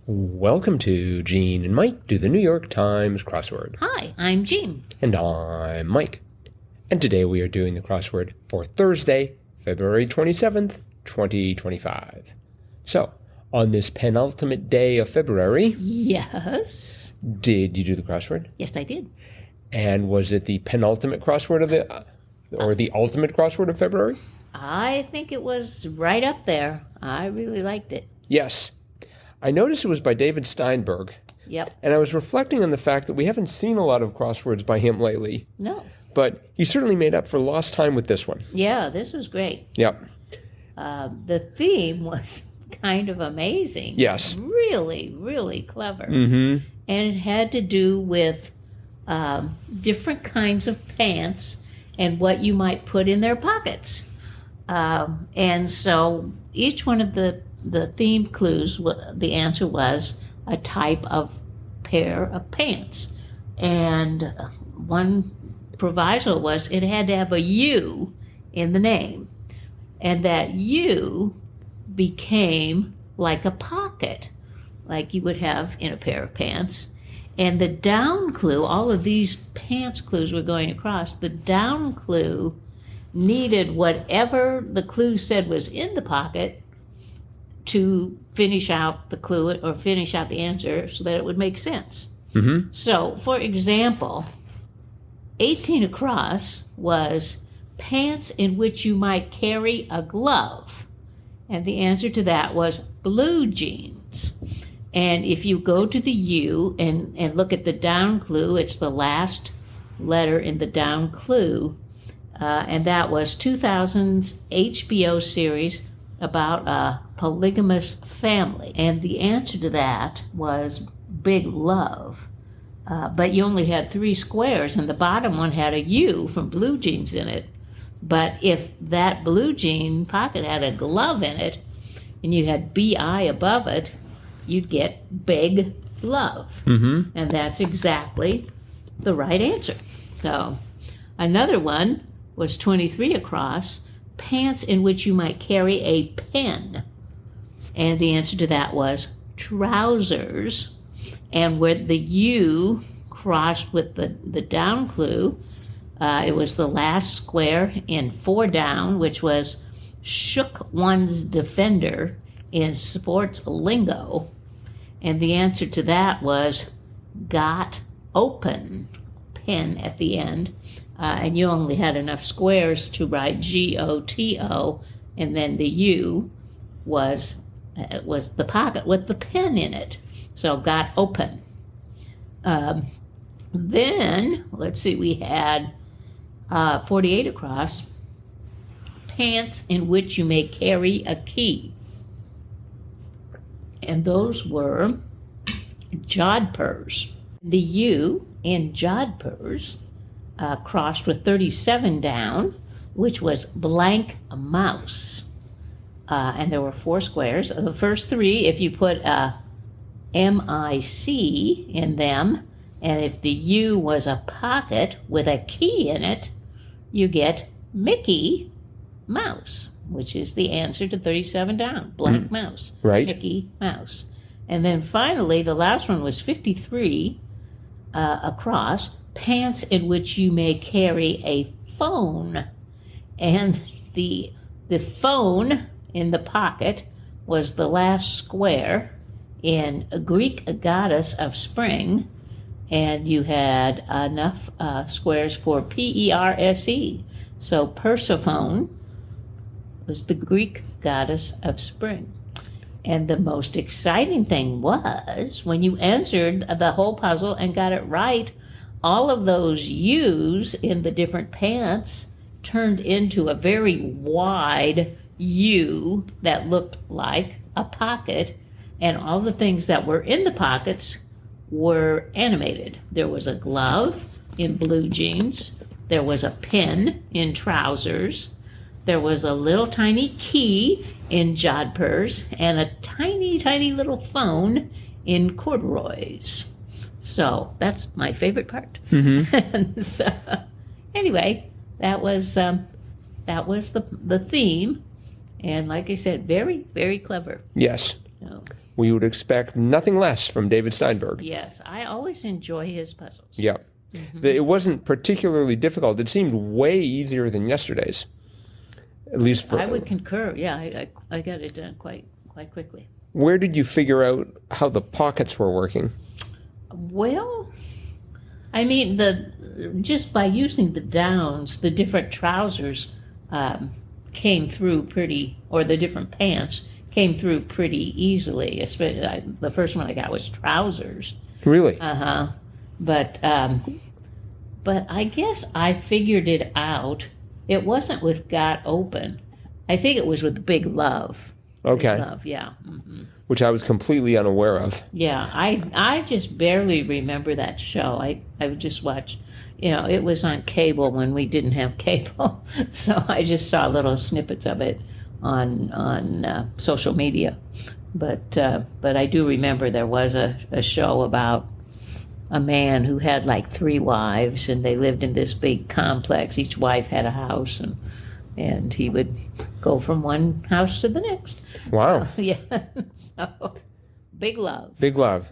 Welcome to Gene and Mike do the New York Times crossword. Hi, I'm Jean. And I'm Mike. And today we are doing the crossword for Thursday, February 27th, 2025. So, on this penultimate day of February... Yes? Did you do the crossword? Yes, I did. And was it the penultimate crossword of the ultimate crossword of February? I think it was right up there. I really liked it. Yes. I noticed it was by David Steinberg. Yep. And I was reflecting on the fact that we haven't seen a lot of crosswords by him lately. No. But he certainly made up for lost time with this one. Yeah, this was great. Yep. The theme was kind of amazing. Yes. Really, really clever. Mm-hmm. And it had to do with different kinds of pants and what you might put in their pockets. And so each one of the theme clues, the answer was a type of pair of pants. And one proviso was it had to have a U in the name. And that U became like a pocket, like you would have in a pair of pants. And the down clue, all of these pants clues we're going across, the down clue needed whatever the clue said was in the pocket to finish out the clue or finish out the answer so that it would make sense. Mm-hmm. So, for example, 18 across was pants in which you might carry a glove. And the answer to that was blue jeans. And if you go to the U and look at the down clue, it's the last letter in the down clue. And that was 2000's HBO series about a polygamous family. And the answer to that was big love. But you only had 3 squares, and the bottom one had a U from blue jeans in it. But if that blue jean pocket had a glove in it, and you had BI above it, you'd get big love. Mm-hmm. And that's exactly the right answer. So another one was 23 across, pants in which you might carry a pen. And the answer to that was trousers. And where the U crossed with the down clue, it was the last square in 4 down, which was shook one's defender in sports lingo. And the answer to that was got open, pen at the end. And you only had enough squares to write GOTO, and then the U was the pocket with the pen in it. So got open. Then, let's see, we had 48 across, pants in which you may carry a key. And those were JODHPURS. The U in JODHPURS crossed with 37 down, which was blank mouse. And there were 4 squares. The first 3, if you put a MIC in them, and if the U was a pocket with a key in it, you get Mickey Mouse, which is the answer to 37 down, blank mouse. Right. Mickey Mouse. And then finally, the last one was 53 across, pants in which you may carry a phone. And the phone in the pocket was the last square in a Greek goddess of spring, and you had enough squares for PERSE. So Persephone was the Greek goddess of spring. And the most exciting thing was when you answered the whole puzzle and got it right, all of those U's in the different pants turned into a very wide U that looked like a pocket, and all the things that were in the pockets were animated. There was a glove in blue jeans. There was a pen in trousers. There was a little tiny key in JODHPURS and a tiny, tiny little phone in corduroys. So that's my favorite part. Mm-hmm. And so, anyway, that was the theme, and like I said, very, very clever. Yes. So. we would expect nothing less from David Steinberg. Yes, I always enjoy his puzzles. Yeah. It wasn't particularly difficult. It seemed way easier than yesterday's. At least for... I would concur. Yeah, I got it done quite quickly. Where did you figure out how the pockets were working? Well, I mean, just by using the downs, the different trousers came through or the different pants came through pretty easily. Especially, the first one I got was trousers. Really? But I guess I figured it out. It wasn't with Got Open. I think it was with Big Love. Okay. Big Love, yeah. Which I was completely unaware of. Yeah, I just barely remember that show. I would just watch, it was on cable when we didn't have cable. So I just saw little snippets of it on social media. But I do remember there was a show about a man who had like 3 wives, and they lived in this big complex. Each wife had a house, and he would go from one house to the next. Wow. Yeah. So, Big Love. Big Love.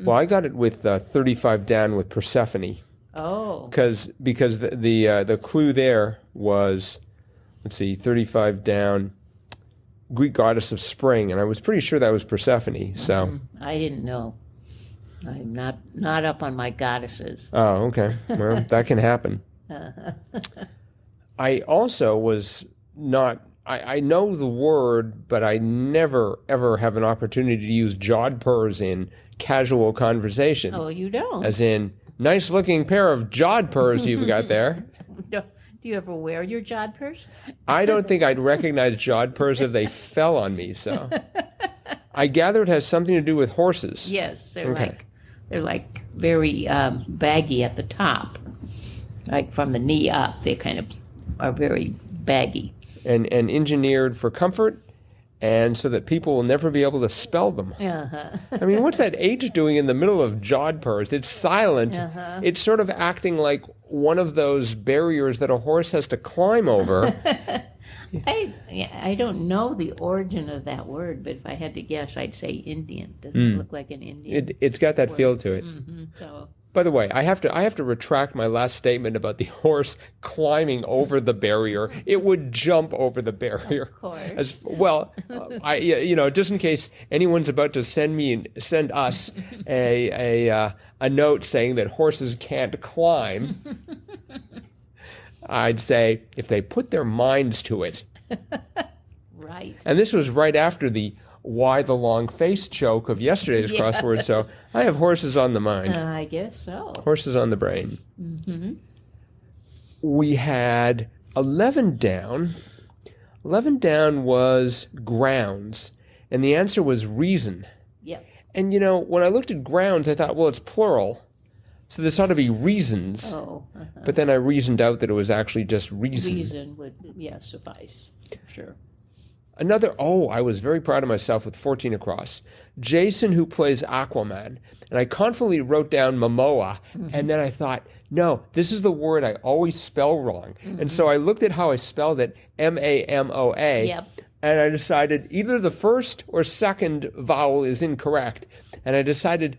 Well, I got it with 35 Down with Persephone. Oh. Because the clue there was, 35 Down, Greek goddess of spring, and I was pretty sure that was Persephone. So I didn't know. I'm not up on my goddesses. Oh, okay. Well, that can happen. I also was not... I know the word, but I never, ever have an opportunity to use JODHPURS in casual conversation. Oh, you don't? As in, nice-looking pair of JODHPURS you've got there. Do you ever wear your JODHPURS? I don't think I'd recognize JODHPURS if they fell on me, so... I gather it has something to do with horses. Yes, they're like very baggy at the top. Like from the knee up, they kind of are very baggy. And engineered for comfort, and so that people will never be able to spell them. I mean, what's that H doing in the middle of JODHPURS? It's silent. It's sort of acting like one of those barriers that a horse has to climb over. I don't know the origin of that word, but if I had to guess, I'd say Indian. Doesn't it look like an Indian? It's got that feel to it. So. By the way, I have to retract my last statement about the horse climbing over the barrier. It would jump over the barrier. Of course. Just in case anyone's about to send us a note saying that horses can't climb, I'd say if they put their minds to it. Right. And this was right after the why the long face joke of yesterday's crossword, so I have horses on the mind. I guess so. Horses on the brain. We had 11 down. 11 down was grounds, and the answer was reason. Yep. And, when I looked at grounds, I thought, well, it's plural, so this ought to be reasons. Oh. But then I reasoned out that it was actually just reason. Reason would, suffice. Sure. I was very proud of myself with 14 across. Jason, who plays Aquaman. And I confidently wrote down Momoa. And then I thought, no, this is the word I always spell wrong. And so I looked at how I spelled it, Mamoa. Yep. And I decided either the first or second vowel is incorrect. And I decided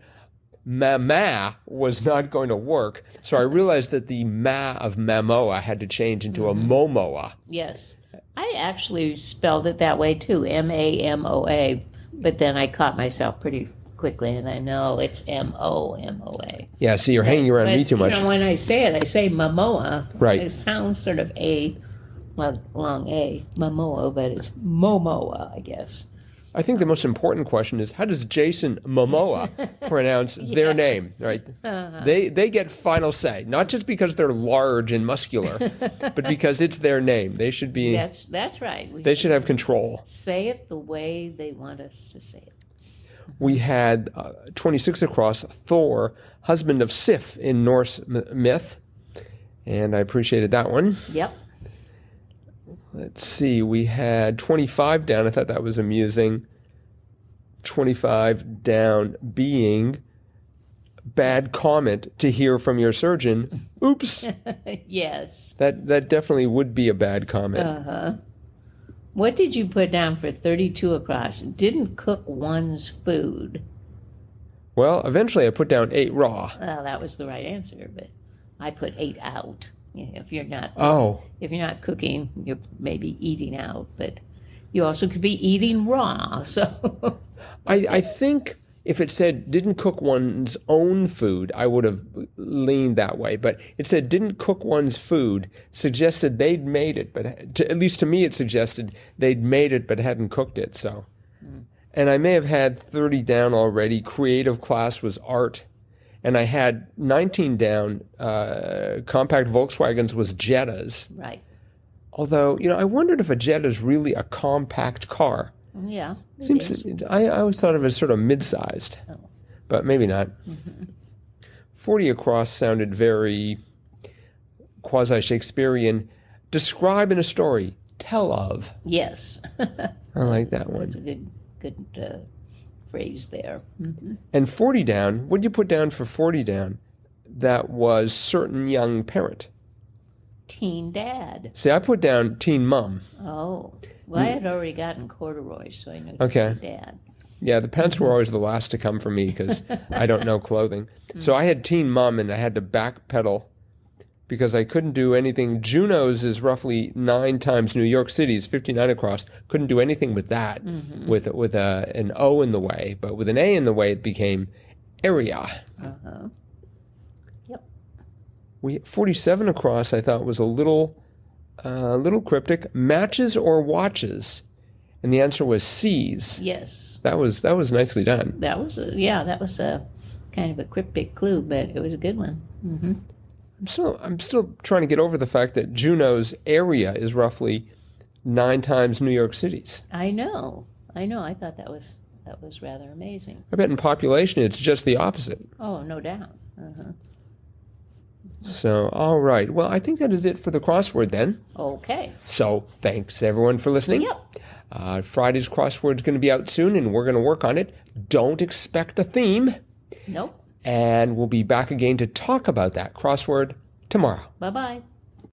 mama was not going to work. So I realized that the ma of Mamoa had to change into a Momoa. Yes. I actually spelled it that way too, Mamoa, but then I caught myself pretty quickly, and I know it's Momoa. Yeah, see, you're hanging around me too much. When I say it, I say Momoa. Right. It sounds sort of long A, Momoa, but it's Momoa, I guess. I think the most important question is, how does Jason Momoa pronounce their name, right? They get final say, not just because they're large and muscular, but because it's their name. They should be... That's right. They should have control. Say it the way they want us to say it. We had 26 across, Thor, husband of Sif in Norse myth, and I appreciated that one. Yep. Let's see, we had 25 down. I thought that was amusing. 25 down being bad comment to hear from your surgeon. Oops. Yes. That definitely would be a bad comment. What did you put down for 32 across? Didn't cook one's food. Well, eventually I put down 8 raw. Well, that was the right answer, but I put 8 out. If you're not cooking, you're maybe eating out, but you also could be eating raw. So I think if it said didn't cook one's own food, I would have leaned that way. But it said didn't cook one's food, suggested they'd made it, but at least to me it suggested they'd made it but hadn't cooked it. So, and I may have had 30 down already. Creative class was art. And I had 19 down, compact Volkswagens was Jettas. Right. Although, I wondered if a Jetta is really a compact car. Yeah. I always thought of it as sort of mid-sized, but maybe not. 40 across sounded very quasi-Shakespearean. Describe in a story. Tell of. Yes. I like that one. That's a good phrase there. And 40 down, what did you put down for 40 down? That was certain young parent. Teen dad. See, I put down teen mom. Oh. Well, I had already gotten corduroys, so I know Okay. teen dad. Yeah, the pants were always the last to come for me because I don't know clothing. So I had teen mom and I had to backpedal because I couldn't do anything. Juneau's is roughly 9 times New York City's, 59 across. Couldn't do anything with that, with an O in the way. But with an A in the way, it became area. Yep. 47 across, I thought was a little cryptic. Matches or watches? And the answer was C's. Yes. That was nicely done. That was a kind of a cryptic clue, but it was a good one. I'm still trying to get over the fact that Juneau's area is roughly 9 times New York City's. I know. I thought that was rather amazing. I bet in population it's just the opposite. Oh, no doubt. So, all right. Well, I think that is it for the crossword then. Okay. So, thanks everyone for listening. Yep. Friday's crossword is going to be out soon, and we're going to work on it. Don't expect a theme. Nope. And we'll be back again to talk about that crossword tomorrow. Bye-bye.